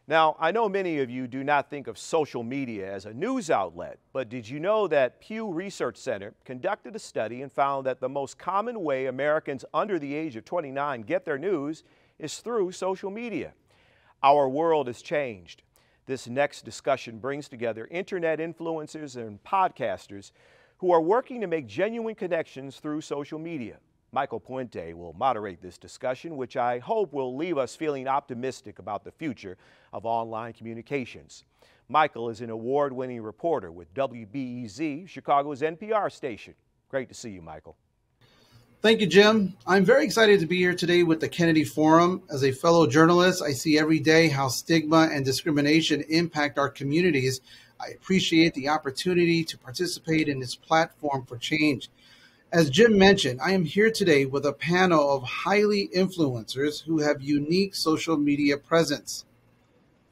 Now, I know many of you do not think of social media as a news outlet, but did you know that Pew Research Center conducted a study and found that the most common way Americans under the age of 29 get their news is through social media? Our world has changed. This next discussion brings together internet influencers and podcasters who are working to make genuine connections through social media. Michael Puente will moderate this discussion, which I hope will leave us feeling optimistic about the future of online communications. Michael is an award-winning reporter with WBEZ, Chicago's NPR station. Great to see you, Michael. Thank you, Jim. I'm very excited to be here today with the Kennedy Forum. As a fellow journalist, I see every day how stigma and discrimination impact our communities. I appreciate the opportunity to participate in this platform for change. As Jim mentioned, I am here today with a panel of highly influencers who have unique social media presence.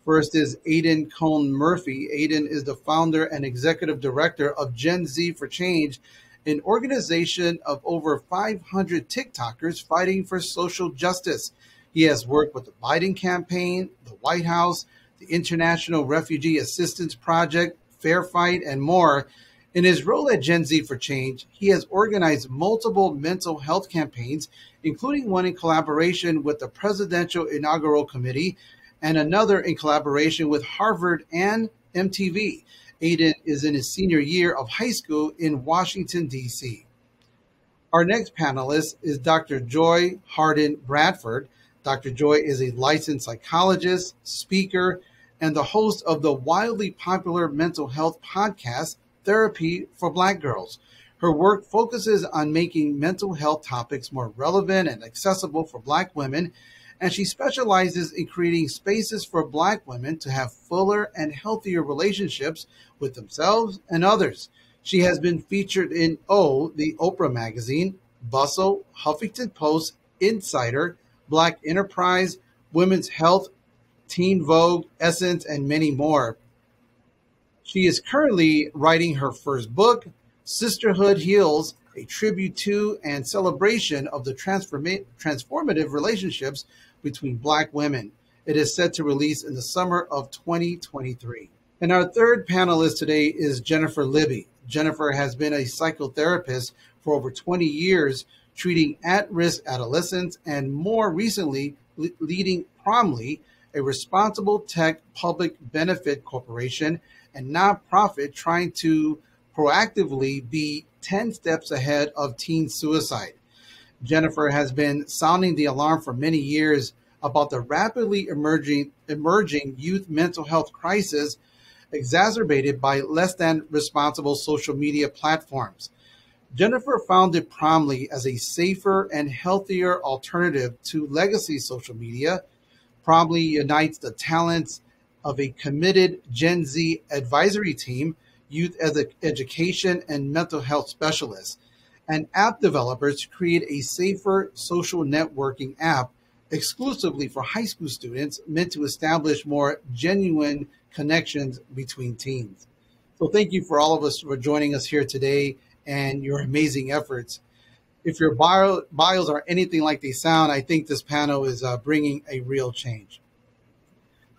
First is Aidan Cohn Murphy. Aidan is the founder and executive director of Gen Z for Change, an organization of over 500 TikTokers fighting for social justice. He has worked with the Biden campaign, the White House, the International Refugee Assistance Project, Fair Fight, and more. In his role at Gen Z for Change, he has organized multiple mental health campaigns, including one in collaboration with the Presidential Inaugural Committee and another in collaboration with Harvard and MTV. Aidan is in his senior year of high school in Washington, D.C. Our next panelist is Dr. Joy Harden Bradford. Dr. Joy is a licensed psychologist, speaker, and the host of the wildly popular mental health podcast, Therapy for Black Girls. Her work focuses on making mental health topics more relevant and accessible for Black women, and she specializes in creating spaces for Black women to have fuller and healthier relationships with themselves and others. She has been featured in the Oprah magazine, Bustle, Huffington Post, Insider, Black Enterprise, Women's Health, Teen Vogue, Essence, and many more. She is currently writing her first book, Sisterhood Heals, a tribute to and celebration of the transformative relationships between Black women. It is set to release in the summer of 2023. And our third panelist today is Jennifer Libby. Jennifer has been a psychotherapist for over 20 years, treating at-risk adolescents and more recently leading Promly, a responsible tech public benefit corporation and nonprofit trying to proactively be 10 steps ahead of teen suicide. Jennifer has been sounding the alarm for many years about the rapidly emerging youth mental health crisis exacerbated by less than responsible social media platforms. Jennifer founded Promly as a safer and healthier alternative to legacy social media. Promly unites the talents of a committed Gen Z advisory team, youth education and mental health specialists, and app developers to create a safer social networking app exclusively for high school students meant to establish more genuine connections between teens. So thank you for all of us for joining us here today and your amazing efforts. If your bios are anything like they sound, I think this panel is bringing a real change.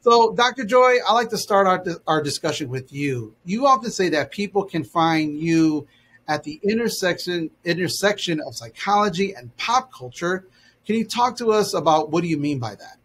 So, Dr. Joy, I'd like to start our discussion with you. You often say that people can find you at the intersection of psychology and pop culture. Can you talk to us about what do you mean by that?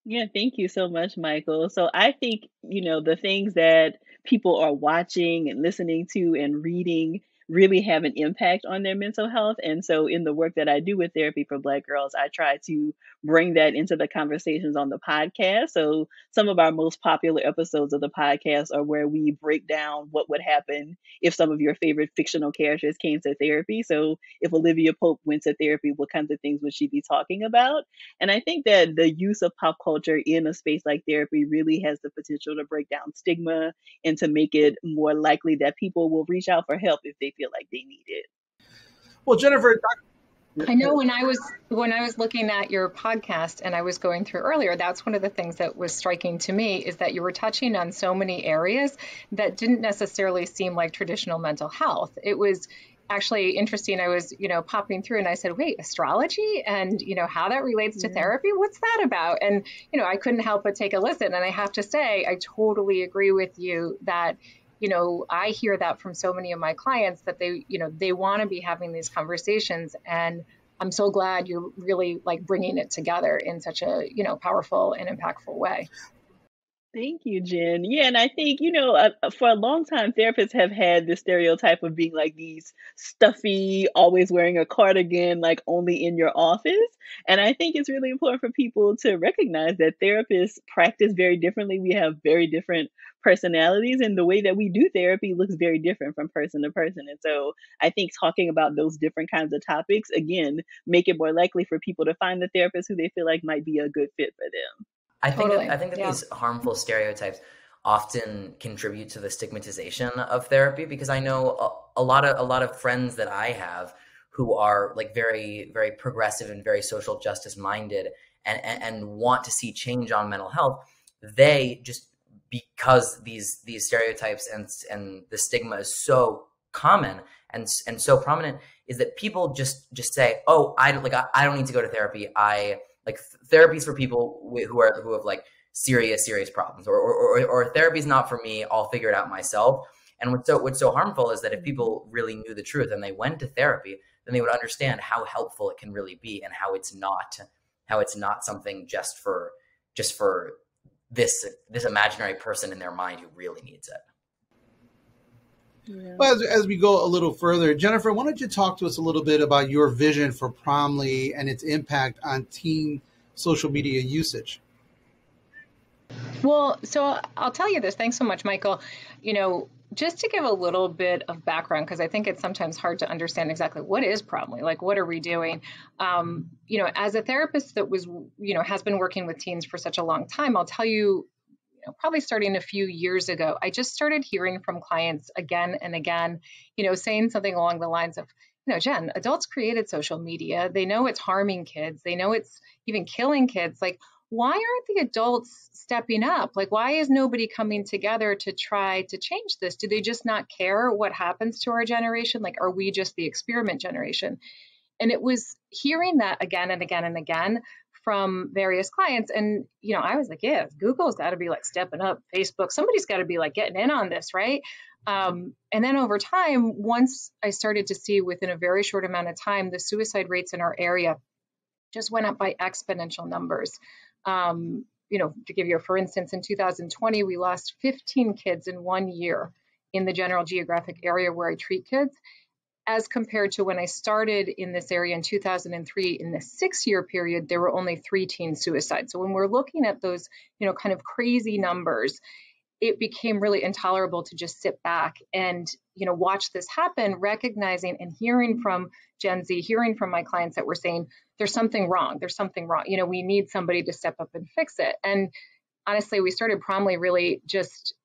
Yeah, thank you so much, Michael. So I think, the things that people are watching and listening to and reading really have an impact on their mental health. And so in the work that I do with Therapy for Black Girls, I try to bring that into the conversations on the podcast. So some of our most popular episodes of the podcast are where we break down what would happen if some of your favorite fictional characters came to therapy. So if Olivia Pope went to therapy, what kinds of things would she be talking about? And I think that the use of pop culture in a space like therapy really has the potential to break down stigma and to make it more likely that people will reach out for help if they feel like they need it. Well, Jennifer, I know when I was looking at your podcast and I was going through earlier, that's one of the things that was striking to me is that you were touching on so many areas that didn't necessarily seem like traditional mental health. It was actually interesting. I was, popping through and I said, wait, astrology and, how that relates to therapy? What's that about? And, I couldn't help but take a listen. And I have to say, I totally agree with you that, I hear that from so many of my clients that they want to be having these conversations. And I'm so glad you're really like bringing it together in such a, powerful and impactful way. Thank you, Jen. Yeah, and I think, for a long time, therapists have had this stereotype of being like these stuffy, always wearing a cardigan, like only in your office. And I think it's really important for people to recognize that therapists practice very differently. We have very different personalities, and the way that we do therapy looks very different from person to person. And so I think talking about those different kinds of topics, again, make it more likely for people to find the therapist who they feel like might be a good fit for them. Totally. I think that these harmful stereotypes often contribute to the stigmatization of therapy, because I know a lot of friends that I have who are like very, very progressive and very social justice minded and want to see change on mental health. They just, because these stereotypes and the stigma is so common and so prominent, is that people just say, oh, I don't need to go to therapy. Like therapy's for people who have like serious problems, or therapy's not for me. I'll figure it out myself. And what's so harmful is that if people really knew the truth and they went to therapy, then they would understand how helpful it can really be, and how it's not something just for this imaginary person in their mind who really needs it. Yeah. Well, as we go a little further, Jennifer, why don't you talk to us a little bit about your vision for Promly and its impact on teen social media usage? Well, so I'll tell you this. Thanks so much, Michael. Just to give a little bit of background, because I think it's sometimes hard to understand exactly what is Promly, like what are we doing? As a therapist that has been working with teens for such a long time, I'll tell you, probably starting a few years ago, I just started hearing from clients again and again, saying something along the lines of, Jen, adults created social media. They know it's harming kids. They know it's even killing kids. Like, why aren't the adults stepping up? Like, why is nobody coming together to try to change this? Do they just not care what happens to our generation? Like, are we just the experiment generation? And it was hearing that again and again and again from various clients. And, I was like, yeah, Google's got to be like stepping up, Facebook, somebody's got to be like getting in on this, right? And then over time, once I started to see within a very short amount of time, the suicide rates in our area just went up by exponential numbers. To give you for instance, in 2020, we lost 15 kids in 1 year in the general geographic area where I treat kids, as compared to when I started in this area in 2003. In the 6-year period, there were only 3 teen suicides. So when we're looking at those, kind of crazy numbers, it became really intolerable to just sit back and, watch this happen, recognizing and hearing from Gen Z, hearing from my clients that were saying, there's something wrong. We need somebody to step up and fix it. And honestly, we started Promly really just,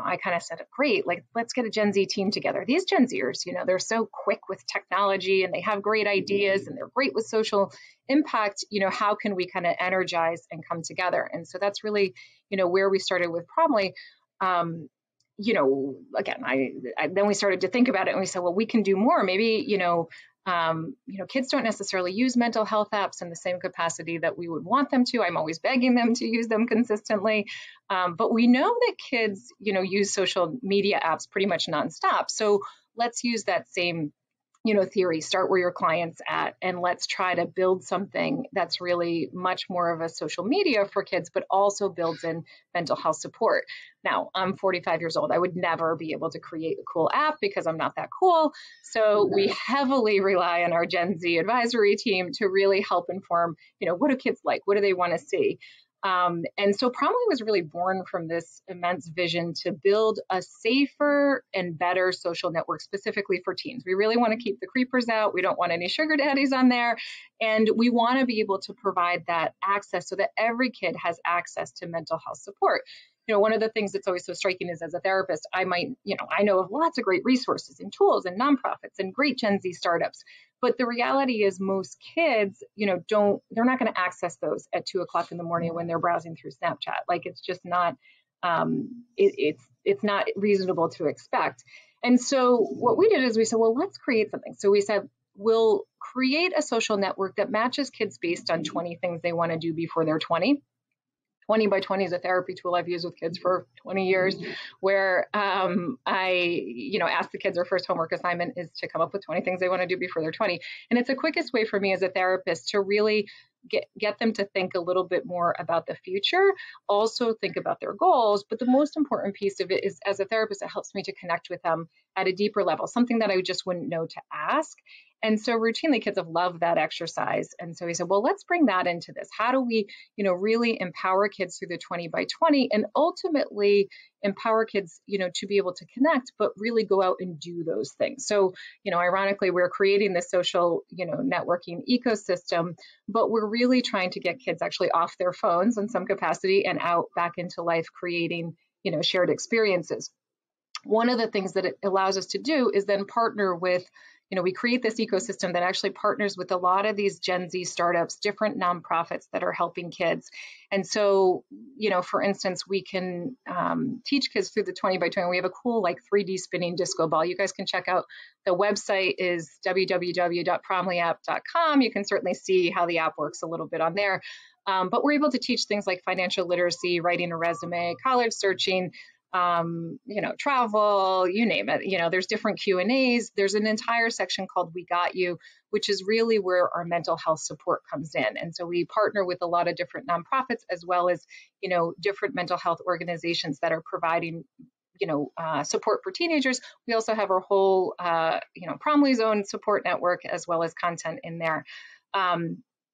I kind of said, great, like, let's get a Gen Z team together. These Gen Zers, they're so quick with technology and they have great ideas and they're great with social impact. How can we kind of energize and come together? And so that's really, where we started with Promly. Again, I then we started to think about it and we said, well, we can do more. Maybe, kids don't necessarily use mental health apps in the same capacity that we would want them to. I'm always begging them to use them consistently. But we know that kids, use social media apps pretty much nonstop. So let's use that same, theory, start where your client's at, and let's try to build something that's really much more of a social media for kids, but also builds in mental health support. Now, I'm 45 years old. I would never be able to create a cool app because I'm not that cool. So we heavily rely on our Gen Z advisory team to really help inform, what do kids like? What do they want to see? And so Promly was really born from this immense vision to build a safer and better social network specifically for teens. We really want to keep the creepers out. We don't want any sugar daddies on there. And we want to be able to provide that access so that every kid has access to mental health support. One of the things that's always so striking is, as a therapist, I know of lots of great resources and tools and nonprofits and great Gen Z startups. But the reality is most kids, they're not going to access those at 2:00 in the morning when they're browsing through Snapchat. Like, it's just not, it's not reasonable to expect. And so what we did is we said, well, let's create something. So we said, we'll create a social network that matches kids based on 20 things they want to do before they're 20. 20 by 20 is a therapy tool I've used with kids for 20 years, where I ask the kids their first homework assignment is to come up with 20 things they want to do before they're 20. And it's the quickest way for me as a therapist to really get them to think a little bit more about the future, also think about their goals. But the most important piece of it is, as a therapist, it helps me to connect with them at a deeper level, something that I just wouldn't know to ask. And so routinely kids have loved that exercise. And so we said, well, let's bring that into this. How do we, really empower kids through the 20 by 20 and ultimately empower kids, to be able to connect, but really go out and do those things. So, ironically, we're creating this social, networking ecosystem, but we're really trying to get kids actually off their phones in some capacity and out back into life, creating, shared experiences. One of the things that it allows us to do is then partner with, we create this ecosystem that actually partners with a lot of these Gen Z startups, different nonprofits that are helping kids. And so, for instance, we can teach kids through the 20 by 20. We have a cool 3D spinning disco ball. You guys can check out the website is www.promlyapp.com. You can certainly see how the app works a little bit on there. But we're able to teach things like financial literacy, writing a resume, college searching, travel, you name it. There's different Q&As. There's an entire section called We Got You, which is really where our mental health support comes in. And so we partner with a lot of different nonprofits, as well as, different mental health organizations that are providing, support for teenagers. We also have our whole, Promly Zone support network, as well as content in there.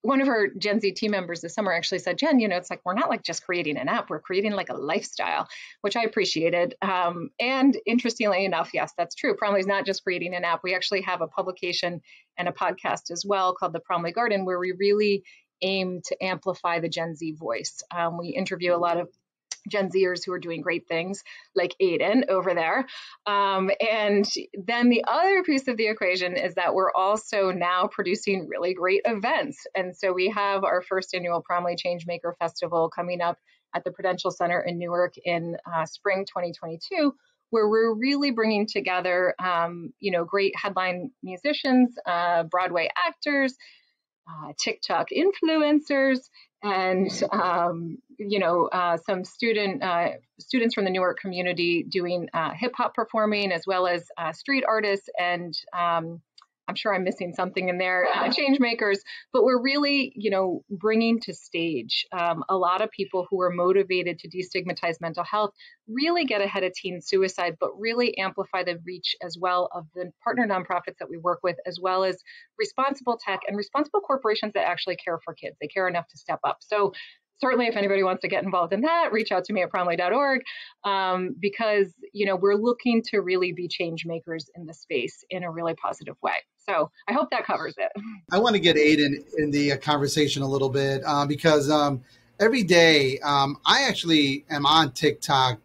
One of our Gen Z team members this summer actually said, Jen, it's like, we're not just creating an app, we're creating a lifestyle, which I appreciated. And interestingly enough, yes, that's true. Promly is not just creating an app. We actually have a publication and a podcast as well called the Promly Garden, where we really aim to amplify the Gen Z voice. We interview a lot of Gen Zers who are doing great things, like Aiden over there. And then the other piece of the equation is that we're also now producing really great events. And so we have our first annual Promly Changemaker Festival coming up at the Prudential Center in Newark in spring 2022, where we're really bringing together, great headline musicians, Broadway actors, TikTok influencers, and some students from the Newark community doing hip hop performing, as well as street artists, and I'm sure I'm missing something in there, change makers. But we're really, bringing to stage a lot of people who are motivated to destigmatize mental health, really get ahead of teen suicide, but really amplify the reach as well of the partner nonprofits that we work with, as well as responsible tech and responsible corporations that actually care for kids. They care enough to step up. So certainly, if anybody wants to get involved in that, reach out to me at promly.org, because, we're looking to really be change makers in the space in a really positive way. So I hope that covers it. I want to get Aiden in the conversation a little bit because every day I actually am on TikTok,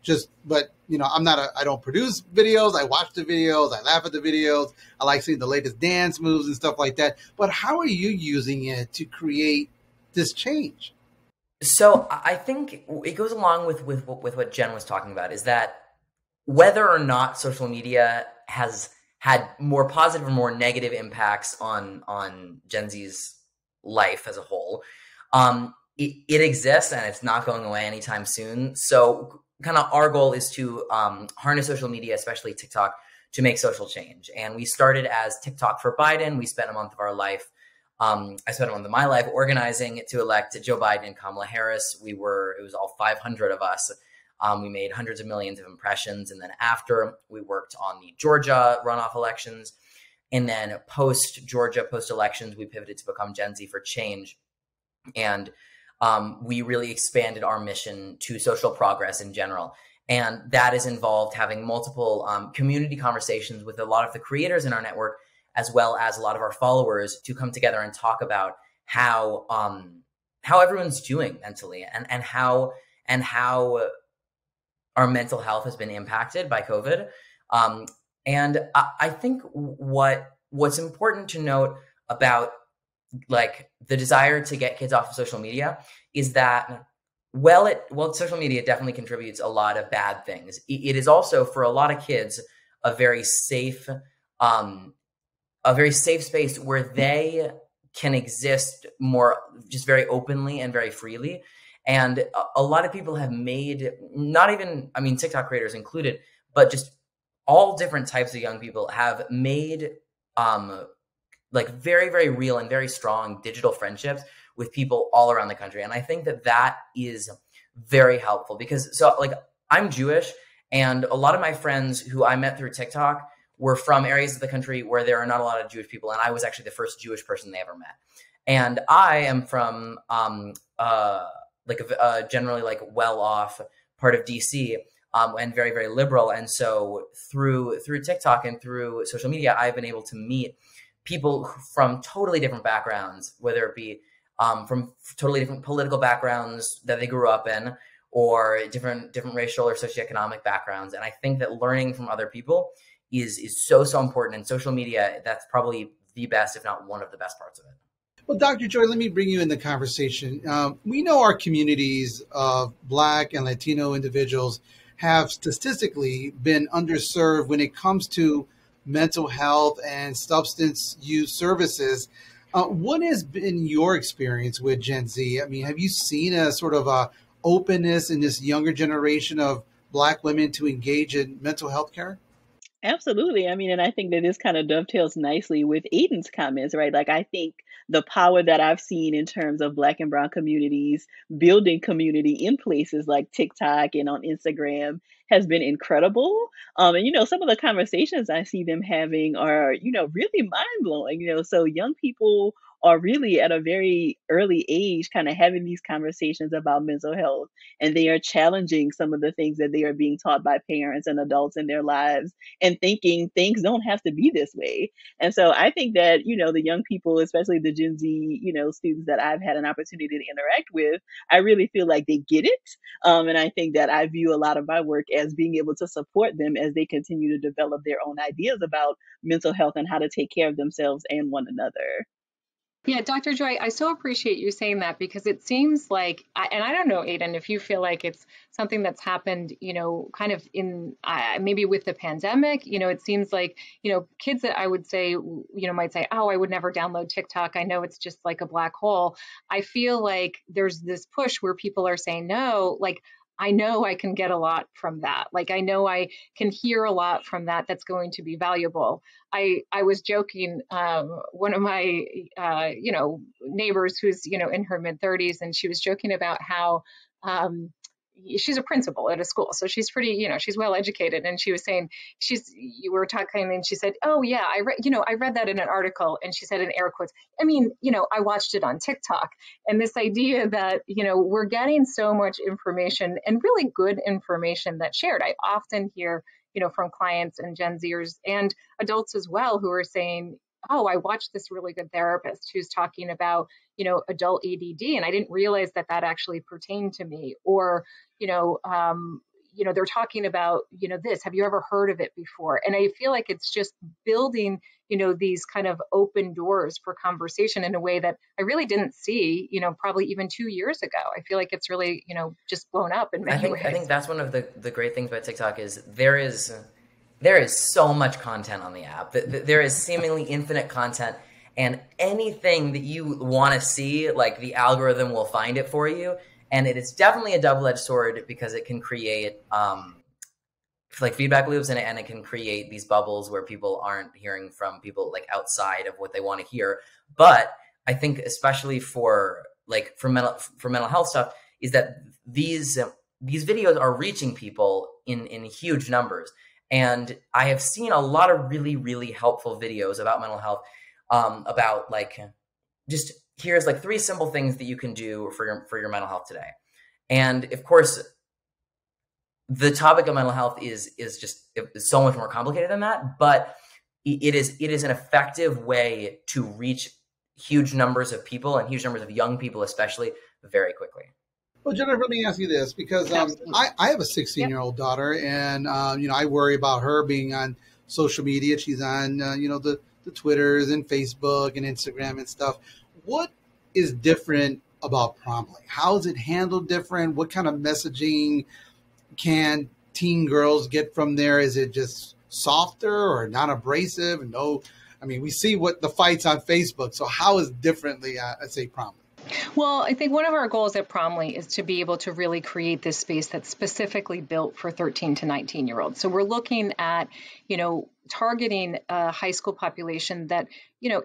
but I don't produce videos. I watch the videos. I laugh at the videos. I like seeing the latest dance moves and stuff like that. But how are you using it to create this change? So I think it goes along with what Jen was talking about, is that whether or not social media has had more positive or more negative impacts on Gen Z's life as a whole, it exists and it's not going away anytime soon. So kind of our goal is to harness social media, especially TikTok, to make social change. And we started as TikTok for Biden. We spent a month of our life I spent a month of my life organizing to elect Joe Biden and Kamala Harris. It was all 500 of us. We made hundreds of millions of impressions. And then after, we worked on the Georgia runoff elections. And then post-Georgia, post-elections, we pivoted to become Gen Z for Change. And we really expanded our mission to social progress in general. And that has involved having multiple community conversations with a lot of the creators in our network, as well as a lot of our followers, to come together and talk about how everyone's doing mentally and how our mental health has been impacted by COVID. And I think what's important to note about the desire to get kids off of social media is that social media definitely contributes a lot of bad things. It is also, for a lot of kids, a very safe space where they can exist more just very openly and very freely. And a lot of people have made, not even, I mean, TikTok creators included, but just all different types of young people have made like very, very real and very strong digital friendships with people all around the country. And I think that that is very helpful because, so like, I'm Jewish, and a lot of my friends who I met through TikTok were from areas of the country where there are not a lot of Jewish people. And I was actually the first Jewish person they ever met. And I am from like a generally like well-off part of DC, and very, very liberal. And so through TikTok and through social media, I've been able to meet people from totally different backgrounds, whether it be from totally different political backgrounds that they grew up in, or different racial or socioeconomic backgrounds. And I think that learning from other people is so important. And social media, that's probably the best, if not one of the best parts of it. Well, Dr. Joy, let me bring you in the conversation. We know our communities of Black and Latino individuals have statistically been underserved when it comes to mental health and substance use services. What has been your experience with Gen Z? I mean, have you seen a sort of a openness in this younger generation of Black women to engage in mental health care? Absolutely. I mean, and I think that this kind of dovetails nicely with Aiden's comments, right? Like, I think the power that I've seen in terms of Black and Brown communities building community in places like TikTok and on Instagram has been incredible. And, some of the conversations I see them having are, really mind blowing. So young people are really at a very early age kind of having these conversations about mental health, and they are challenging some of the things that they are being taught by parents and adults in their lives, and thinking things don't have to be this way. And so I think that, the young people, especially the Gen Z, students that I've had an opportunity to interact with, I really feel like they get it. And I think that I view a lot of my work as being able to support them as they continue to develop their own ideas about mental health and how to take care of themselves and one another. Yeah, Dr. Joy, I so appreciate you saying that, because it seems like, and I don't know, Aiden, if you feel like it's something that's happened, kind of in maybe with the pandemic, it seems like, kids that I would say, might say, oh, I would never download TikTok. I know it's just like a black hole. I feel like there's this push where people are saying, no, like, I know I can get a lot from that. Like, I know I can hear a lot from that that's going to be valuable. I was joking, one of my, neighbors who's, in her mid 30s, and she was joking about how, she's a principal at a school. So she's pretty, she's well educated. And she was saying, you were talking, and she said, oh yeah, I read that in an article. And she said in air quotes, I mean, I watched it on TikTok. And this idea that, we're getting so much information, and really good information that's shared. I often hear, from clients and Gen Zers and adults as well, who are saying, oh, I watched this really good therapist who's talking about, adult ADD, and I didn't realize that actually pertained to me. Or, they're talking about, this, have you ever heard of it before? And I feel like it's just building, these kind of open doors for conversation in a way that I really didn't see, probably even 2 years ago. I feel like it's really, just blown up in many ways. I think that's one of the great things about TikTok is there is so much content on the app. There is seemingly infinite content, and anything that you want to see, like, the algorithm will find it for you. And it is definitely a double-edged sword, because it can create like feedback loops, and it can create these bubbles where people aren't hearing from people like outside of what they want to hear. But I think especially for mental health stuff is that these videos are reaching people in huge numbers. And I have seen a lot of really, really helpful videos about mental health, about like, just here's like 3 simple things that you can do for your mental health today. And of course, the topic of mental health is so much more complicated than that, but it is an effective way to reach huge numbers of people, and huge numbers of young people especially, very quickly. Well, Jennifer, let me ask you this, because I have a 16-year-old daughter, and I worry about her being on social media. She's on the Twitters and Facebook and Instagram and stuff. What is different about Promly? How is it handled different? What kind of messaging can teen girls get from there? Is it just softer or non-abrasive? No, I mean, we see what the fights on Facebook. So how is differently at say Promly? Well, I think one of our goals at Promly is to be able to really create this space that's specifically built for 13 to 19-year-olds. So we're looking at, targeting a high school population that,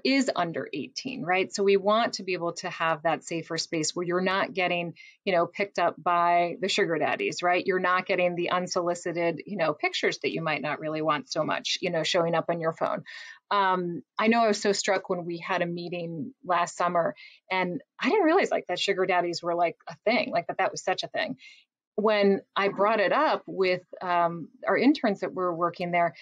is under 18, right? So we want to be able to have that safer space where you're not getting, picked up by the sugar daddies, right? You're not getting the unsolicited, pictures that you might not really want so much, showing up on your phone. I know I was so struck when we had a meeting last summer, and I didn't realize that sugar daddies were like a thing, that was such a thing. When I brought it up with our interns that were working there,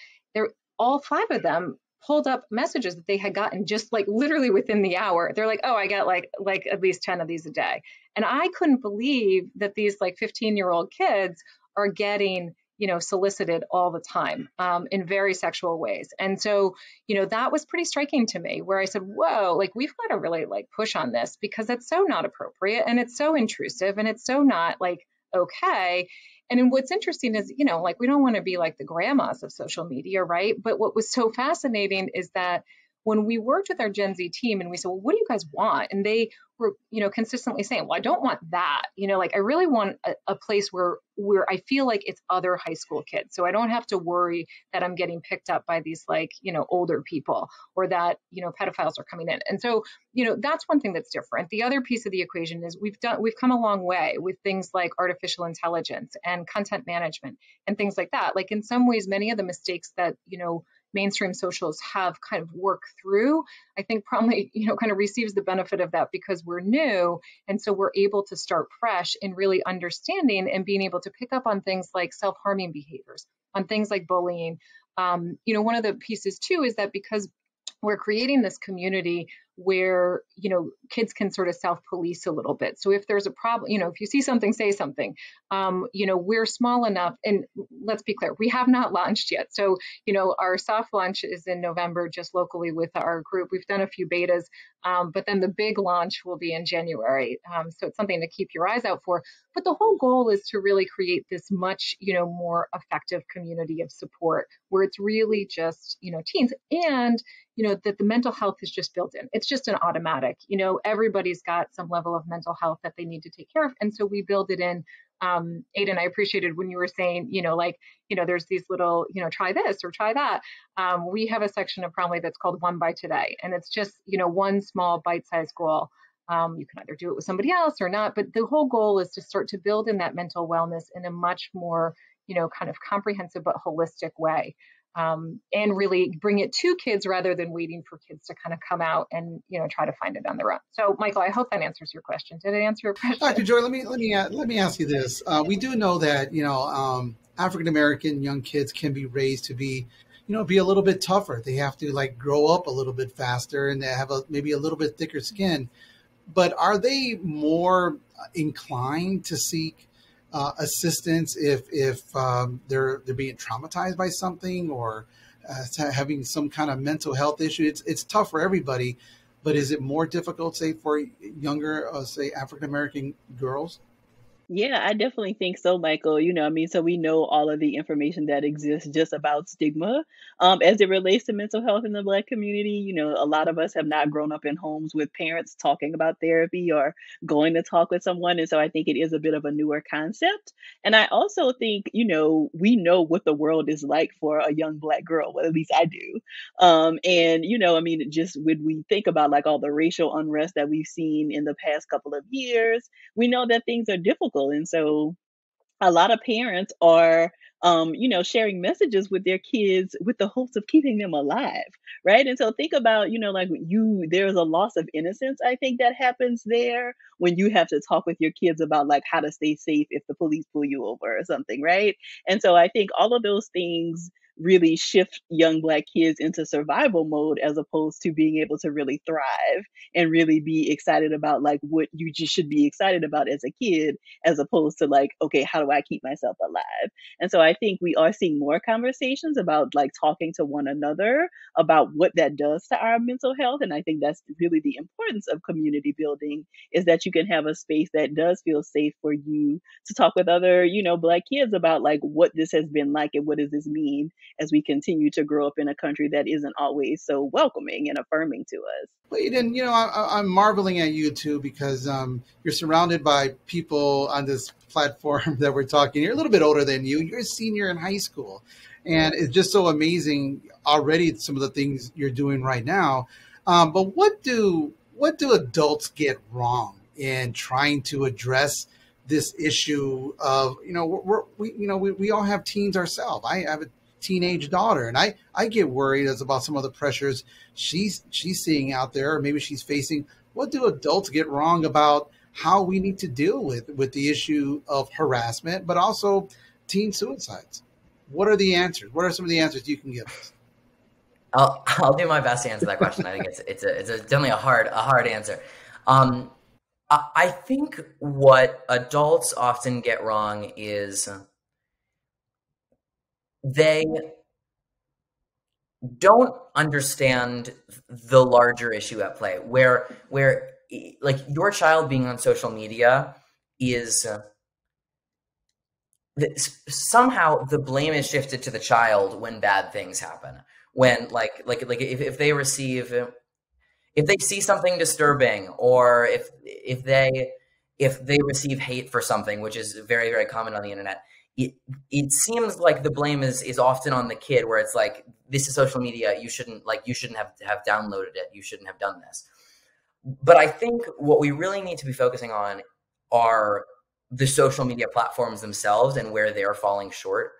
all 5 of them pulled up messages that they had gotten just literally within the hour. They're like, oh, I got like at least 10 of these a day. And I couldn't believe that these 15-year-old kids are getting solicited all the time in very sexual ways. And so, that was pretty striking to me, where I said, whoa, we've got to really push on this, because it's so not appropriate and it's so intrusive and it's so not okay. And then what's interesting is, we don't want to be like the grandmas of social media, right? But what was so fascinating is that when we worked with our Gen Z team and we said, well, what do you guys want? And they were, consistently saying, well, I don't want that. I really want a place where I feel like it's other high school kids. So I don't have to worry that I'm getting picked up by these older people, or that, pedophiles are coming in. And so, that's one thing that's different. The other piece of the equation is we've come a long way with things like artificial intelligence and content management and things like that. In some ways, many of the mistakes that, mainstream socials have kind of worked through, I think Promly, kind of receives the benefit of that, because we're new. And so we're able to start fresh in really understanding and being able to pick up on things like self-harming behaviors, on things like bullying. One of the pieces too is that because we're creating this community where, kids can sort of self-police a little bit. So if there's a problem, if you see something, say something. We're small enough, and let's be clear, we have not launched yet. So, our soft launch is in November, just locally with our group. We've done a few betas, but then the big launch will be in January. So it's something to keep your eyes out for. But the whole goal is to really create this much, more effective community of support, where it's really just, teens, and that the mental health is just built in. It's just an automatic, everybody's got some level of mental health that they need to take care of. And so we build it in. Aiden, I appreciated when you were saying, there's these little, try this or try that. We have a section of Promly that's called One by Today. And it's just, one small bite-sized goal. You can either do it with somebody else or not. But the whole goal is to start to build in that mental wellness in a much more, kind of comprehensive but holistic way. And really bring it to kids rather than waiting for kids to kind of come out and, try to find it on their own. So, Michael, I hope that answers your question. Did it answer your question? Dr. Joy, let me ask you this. We do know that, African-American young kids can be raised to be a little bit tougher. They have to grow up a little bit faster, and they have maybe a little bit thicker skin. But are they more inclined to seek assistance if they're being traumatized by something, or having some kind of mental health issue? It's tough for everybody, but is it more difficult, say, for younger, say, African-American girls? Yeah, I definitely think so, Michael. So we know all of the information that exists just about stigma as it relates to mental health in the Black community. A lot of us have not grown up in homes with parents talking about therapy or going to talk with someone. And so I think it is a bit of a newer concept. And I also think, we know what the world is like for a young Black girl. Well, at least I do. Just when we think about all the racial unrest that we've seen in the past couple of years, we know that things are difficult. And so a lot of parents are, sharing messages with their kids with the hopes of keeping them alive. Right. And so think about, there's a loss of innocence, I think, that happens there when you have to talk with your kids about how to stay safe if the police pull you over or something. Right. And so I think all of those things really shift young Black kids into survival mode, as opposed to being able to really thrive and really be excited about what you just should be excited about as a kid, as opposed to okay, how do I keep myself alive? And so I think we are seeing more conversations about talking to one another about what that does to our mental health. And I think that's really the importance of community building, is that you can have a space that does feel safe for you to talk with other, Black kids about what this has been like and what does this mean as we continue to grow up in a country that isn't always so welcoming and affirming to us. Well, Eden, I'm marveling at you too because you're surrounded by people on this platform that we're talking. You're a little bit older than you. You're a senior in high school, and it's just so amazing already some of the things you're doing right now. But what do adults get wrong in trying to address this issue of we all have teens ourselves. I have a teenage daughter, and I get worried as about some of the pressures she's seeing out there, or maybe she's facing. What do adults get wrong about how we need to deal with the issue of harassment, but also teen suicides? What are the answers? What are some of the answers you can give us? I'll do my best to answer that question. I think it's definitely a hard answer. I think what adults often get wrong is they don't understand the larger issue at play, where like your child being on social media is somehow the blame is shifted to the child when bad things happen. When like if they see something disturbing, or if they receive hate for something, which is very, very common on the internet, it seems like the blame is often on the kid, where it's like, this is social media, you shouldn't have downloaded it, you shouldn't have done this. But I think what we really need to be focusing on are the social media platforms themselves and where they are falling short.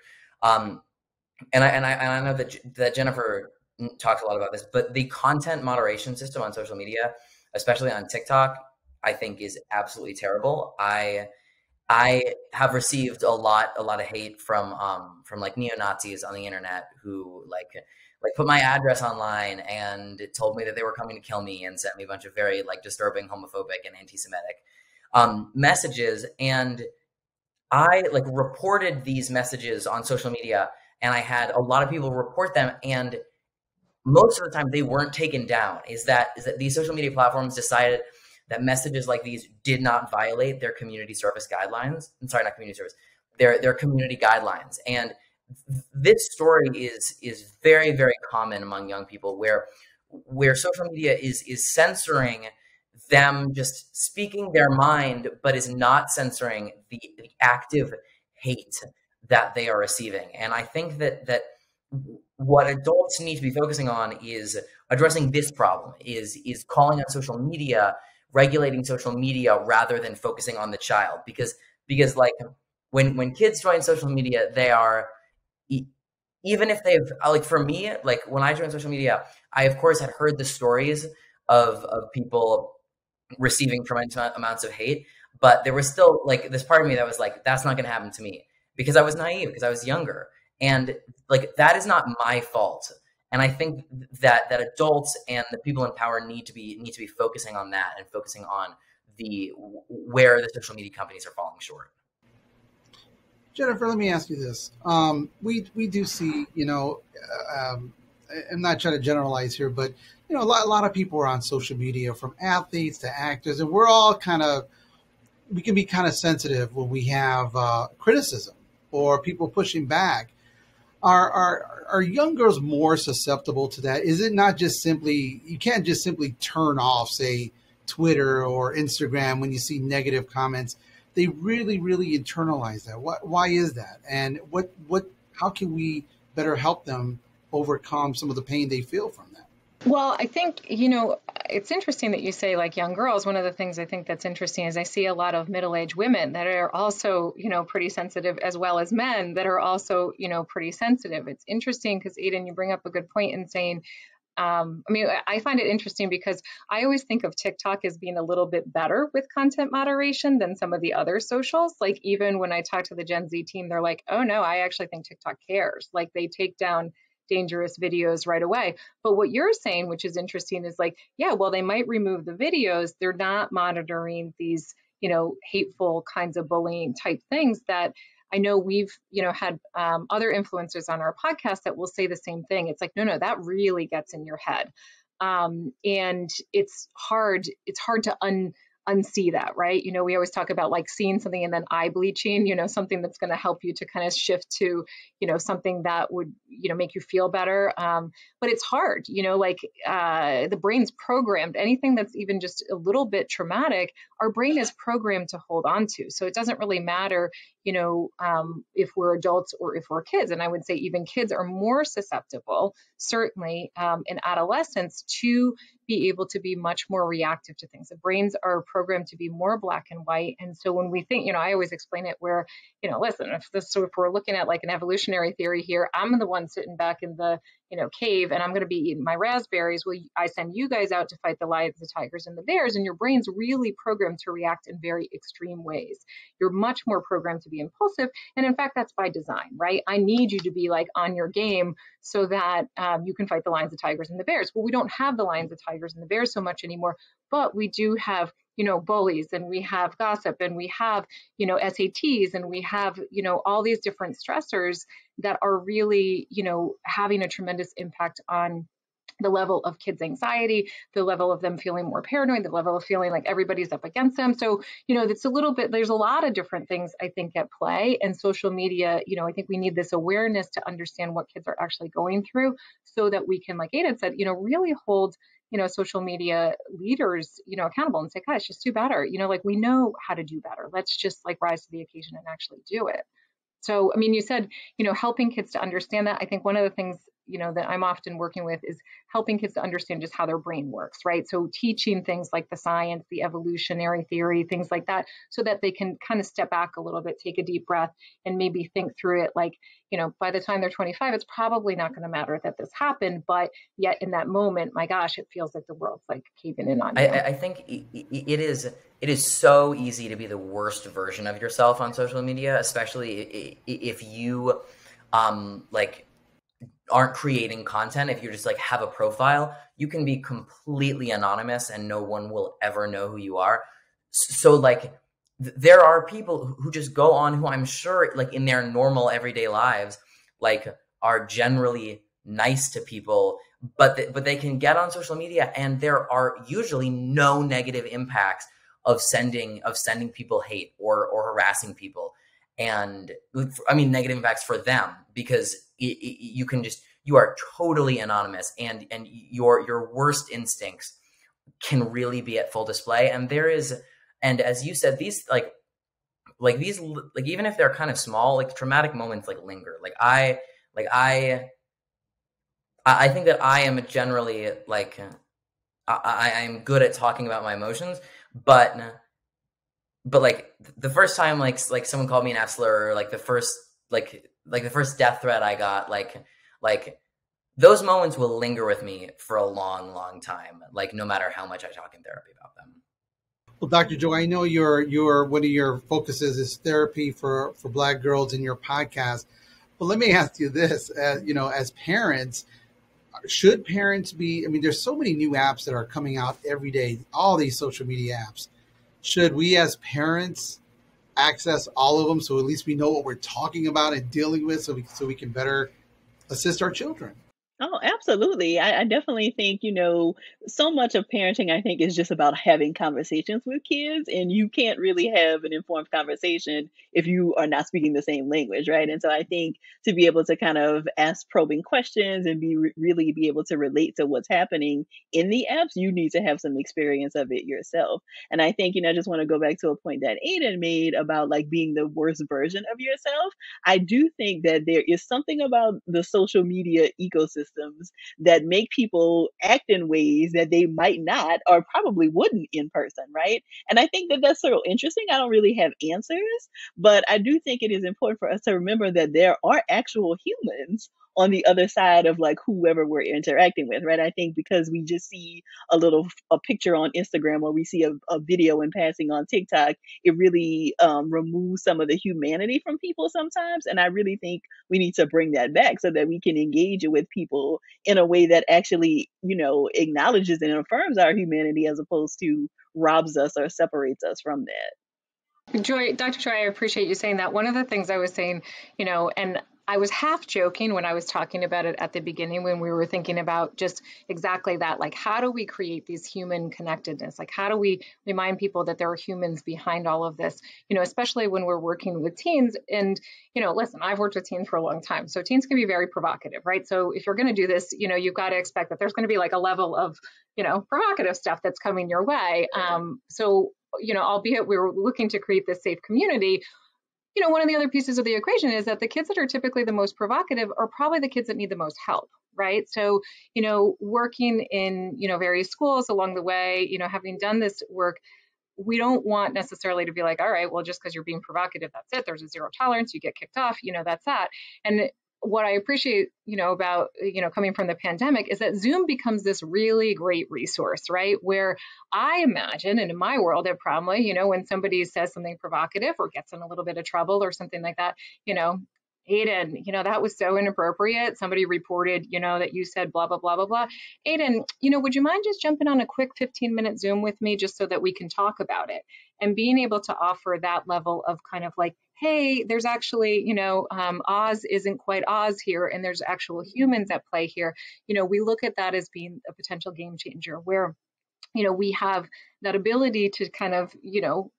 And I know that Jennifer talks a lot about this, but the content moderation system on social media, especially on TikTok, I think is absolutely terrible. I have received a lot of hate from like neo-Nazis on the internet who like put my address online and told me that they were coming to kill me, and sent me a bunch of very like disturbing homophobic and anti-Semitic messages. And I like reported these messages on social media, and I had a lot of people report them, and most of the time they weren't taken down. Is that these social media platforms decided that messages like these did not violate their community service guidelines. I'm sorry, not community service, their community guidelines. And this story is very, very common among young people, where social media is censoring them just speaking their mind, but is not censoring the active hate that they are receiving. And I think that what adults need to be focusing on is addressing this problem, is calling on social media, regulating social media, rather than focusing on the child. Because like when kids join social media, they are, even if they've, like for me, like when I joined social media, I of course had heard the stories of people receiving tremendous amounts of hate, but there was still like this part of me that was like, that's not going to happen to me, because I was naive, because I was younger. And like, that is not my fault. And I think that adults and the people in power need to be focusing on that, and focusing on where the social media companies are falling short. Jennifer, let me ask you this. We do see, I'm not trying to generalize here, but a lot of people are on social media, from athletes to actors, and we can be kind of sensitive when we have criticism or people pushing back. Are young girls more susceptible to that? Is it not just simply, you can't just simply turn off, say, Twitter or Instagram when you see negative comments? They really, really internalize that. Why is that? And how can we better help them overcome some of the pain they feel from that? Well, I think, it's interesting that you say like young girls. One of the things I think that's interesting is I see a lot of middle-aged women that are also, pretty sensitive, as well as men that are also, pretty sensitive. It's interesting because, Eden, you bring up a good point in saying, I find it interesting because I always think of TikTok as being a little bit better with content moderation than some of the other socials. Like even when I talk to the Gen Z team, they're like, oh no, I actually think TikTok cares. Like they take down dangerous videos right away. But what you're saying, which is interesting, is like, yeah, well, they might remove the videos. They're not monitoring these, hateful kinds of bullying type things that I know we've, had other influencers on our podcast that will say the same thing. It's like, no, that really gets in your head. And it's hard to unsee that, right? We always talk about like seeing something and then eye bleaching, something that's going to help you to kind of shift to, something that would, make you feel better. But it's hard, like the brain's programmed. Anything that's even just a little bit traumatic, our brain is programmed to hold on to. So it doesn't really matter, if we're adults or if we're kids. And I would say even kids are more susceptible, certainly in adolescence, to be able to be much more reactive to things. The brains are programmed to be more black and white. And so when we think, I always explain it where, listen, if we're looking at like an evolutionary theory here, I'm the one sitting back in the, cave and I'm going to be eating my raspberries. Well, I send you guys out to fight the lions, the tigers, and the bears, and your brain's really programmed to react in very extreme ways. You're much more programmed to be impulsive. And in fact, that's by design, right? I need you to be like on your game so that you can fight the lions, the tigers, and the bears. Well, we don't have the lions, the tigers, and the bears so much anymore, but we do have, bullies, and we have gossip, and we have, SATs, and we have, all these different stressors that are really, having a tremendous impact on the level of kids' anxiety, the level of them feeling more paranoid, the level of feeling like everybody's up against them. So, it's a little bit, there's a lot of different things I think at play. And social media, I think we need this awareness to understand what kids are actually going through so that we can, like Aiden said, really hold social media leaders, accountable and say, guys, just do better. Like we know how to do better. Let's just like rise to the occasion and actually do it. So, I mean, you said, helping kids to understand that. I think one of the things, that I'm often working with is helping kids to understand just how their brain works, right? So teaching things like the science, the evolutionary theory, things like that, so that they can kind of step back a little bit, take a deep breath, and maybe think through it like, by the time they're 25, it's probably not going to matter that this happened. But yet in that moment, my gosh, it feels like the world's like caving in on you. I think it is so easy to be the worst version of yourself on social media, especially if you like aren't creating content. If you're just like have a profile, you can be completely anonymous and no one will ever know who you are. So like there are people who just go on who I'm sure like in their normal everyday lives like are generally nice to people, but they can get on social media and there are usually no negative impacts of sending people hate or harassing people. And I mean negative impacts for them because you are totally anonymous and your worst instincts can really be at full display. And as you said, these like even if they're kind of small, like traumatic moments like linger. I think that I am generally like I'm good at talking about my emotions, but like the first time like someone called me an absolute, or like the first death threat I got, like those moments will linger with me for a long, long time. Like no matter how much I talk in therapy about them. Well, Dr. Joe, I know your one of your focuses is therapy for Black girls in your podcast. But let me ask you this: as parents, should parents be? I mean, there's so many new apps that are coming out every day. All these social media apps. Should we, as parents, access all of them so at least we know what we're talking about and dealing with, so we can better assist our children? Oh, absolutely. I definitely think, so much of parenting, I think, is just about having conversations with kids. And you can't really have an informed conversation if you are not speaking the same language, right? And so I think to be able to kind of ask probing questions and really be able to relate to what's happening in the apps, you need to have some experience of it yourself. And I think, I just want to go back to a point that Aiden made about like being the worst version of yourself. I do think that there is something about the social media ecosystem that make people act in ways that they might not or probably wouldn't in person, right? And I think that that's sort of interesting. I don't really have answers, but I do think it is important for us to remember that there are actual humans on the other side of like whoever we're interacting with, right? I think because we just see a picture on Instagram or we see a video in passing on TikTok, it really removes some of the humanity from people sometimes. And I really think we need to bring that back so that we can engage with people in a way that actually, acknowledges and affirms our humanity as opposed to robs us or separates us from that. Joy, Dr. Joy, I appreciate you saying that. One of the things I was saying, and I was half joking when I was talking about it at the beginning, when we were thinking about just exactly that, like, how do we create these human connectedness? Like, how do we remind people that there are humans behind all of this, especially when we're working with teens. And, listen, I've worked with teens for a long time. So teens can be very provocative, right? So if you're going to do this, you've got to expect that there's going to be like a level of, provocative stuff that's coming your way. So, albeit we were looking to create this safe community, one of the other pieces of the equation is that the kids that are typically the most provocative are probably the kids that need the most help, right? So, working in, various schools along the way, having done this work, we don't want necessarily to be like, all right, well, just because you're being provocative, that's it. There's a zero tolerance, you get kicked off, that's that. And what I appreciate, about, coming from the pandemic is that Zoom becomes this really great resource, right? Where I imagine, and in my world at Promly, when somebody says something provocative or gets in a little bit of trouble or something like that, Aiden, that was so inappropriate. Somebody reported, that you said blah, blah, blah, blah, blah. Aiden, would you mind just jumping on a quick 15-minute Zoom with me just so that we can talk about it? And being able to offer that level of kind of like, hey, there's actually, Oz isn't quite Oz here, and there's actual humans at play here. We look at that as being a potential game changer where, we have that ability to kind of,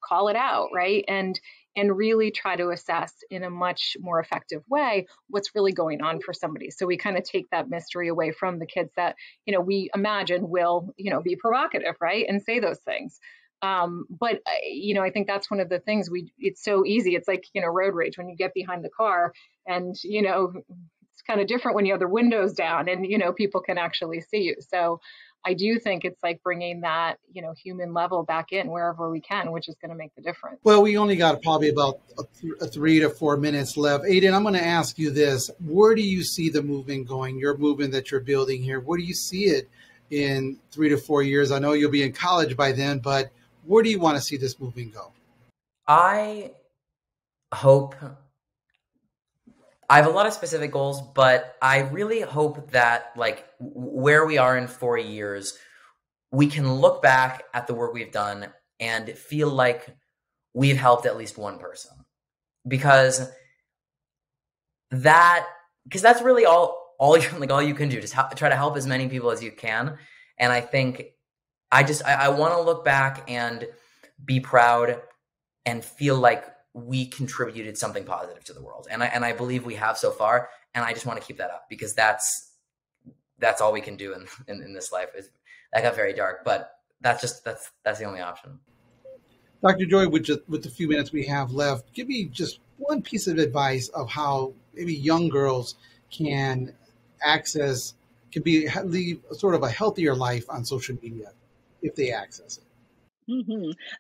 call it out, right? And really try to assess in a much more effective way what's really going on for somebody. So we kind of take that mystery away from the kids that, we imagine will, be provocative, right? And say those things. But I think that's one of the things it's so easy. It's like, road rage when you get behind the car and, it's kind of different when you have the windows down and, people can actually see you. So I do think it's like bringing that, human level back in wherever we can, which is going to make the difference. Well, we only got probably about 3 to 4 minutes left. Aiden, I'm going to ask you this. Where do you see the movement going, your movement that you're building here? Where do you see it in 3 to 4 years? I know you'll be in college by then, but where do you want to see this movement go? I have a lot of specific goals, but I really hope that like where we are in 4 years, we can look back at the work we've done and feel like we've helped at least one person, because that's really all you can do. Just try to help as many people as you can. And I think I want to look back and be proud and feel like we contributed something positive to the world. And I believe we have so far. And I just want to keep that up, because that's all we can do in this life. That got very dark, but that's the only option. Dr. Joy, with the few minutes we have left, give me just one piece of advice of how maybe young girls can lead sort of a healthier life on social media if they access it.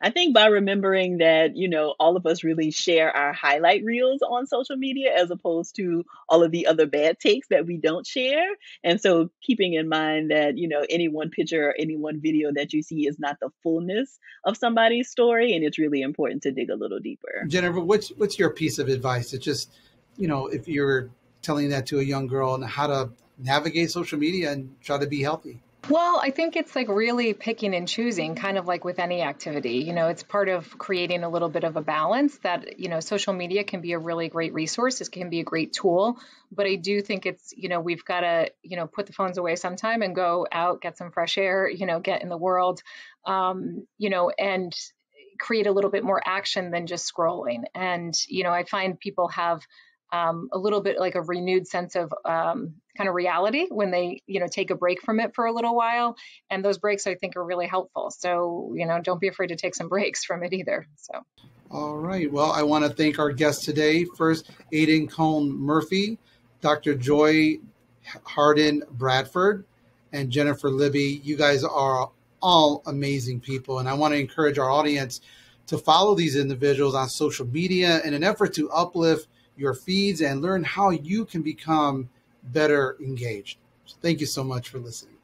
I think by remembering that, all of us really share our highlight reels on social media as opposed to all of the other bad takes that we don't share. And so keeping in mind that, any one picture or any one video that you see is not the fullness of somebody's story. And it's really important to dig a little deeper. Jennifer, what's your piece of advice? It's just, if you're telling that to a young girl and how to navigate social media and try to be healthy. Well, I think it's like really picking and choosing, kind of like with any activity. It's part of creating a little bit of a balance that, social media can be a really great resource. It can be a great tool. But I do think it's, we've got to, put the phones away sometime and go out, get some fresh air, get in the world, and create a little bit more action than just scrolling. And, I find people have a little bit like a renewed sense of kind of reality when they, take a break from it for a little while. And those breaks, I think, are really helpful. So, don't be afraid to take some breaks from it either. So. All right. Well, I want to thank our guests today. First, Aiden Cohn Murphy, Dr. Joy Harden Bradford, and Jennifer Libby. You guys are all amazing people. And I want to encourage our audience to follow these individuals on social media in an effort to uplift your feeds and learn how you can become better engaged. So thank you so much for listening.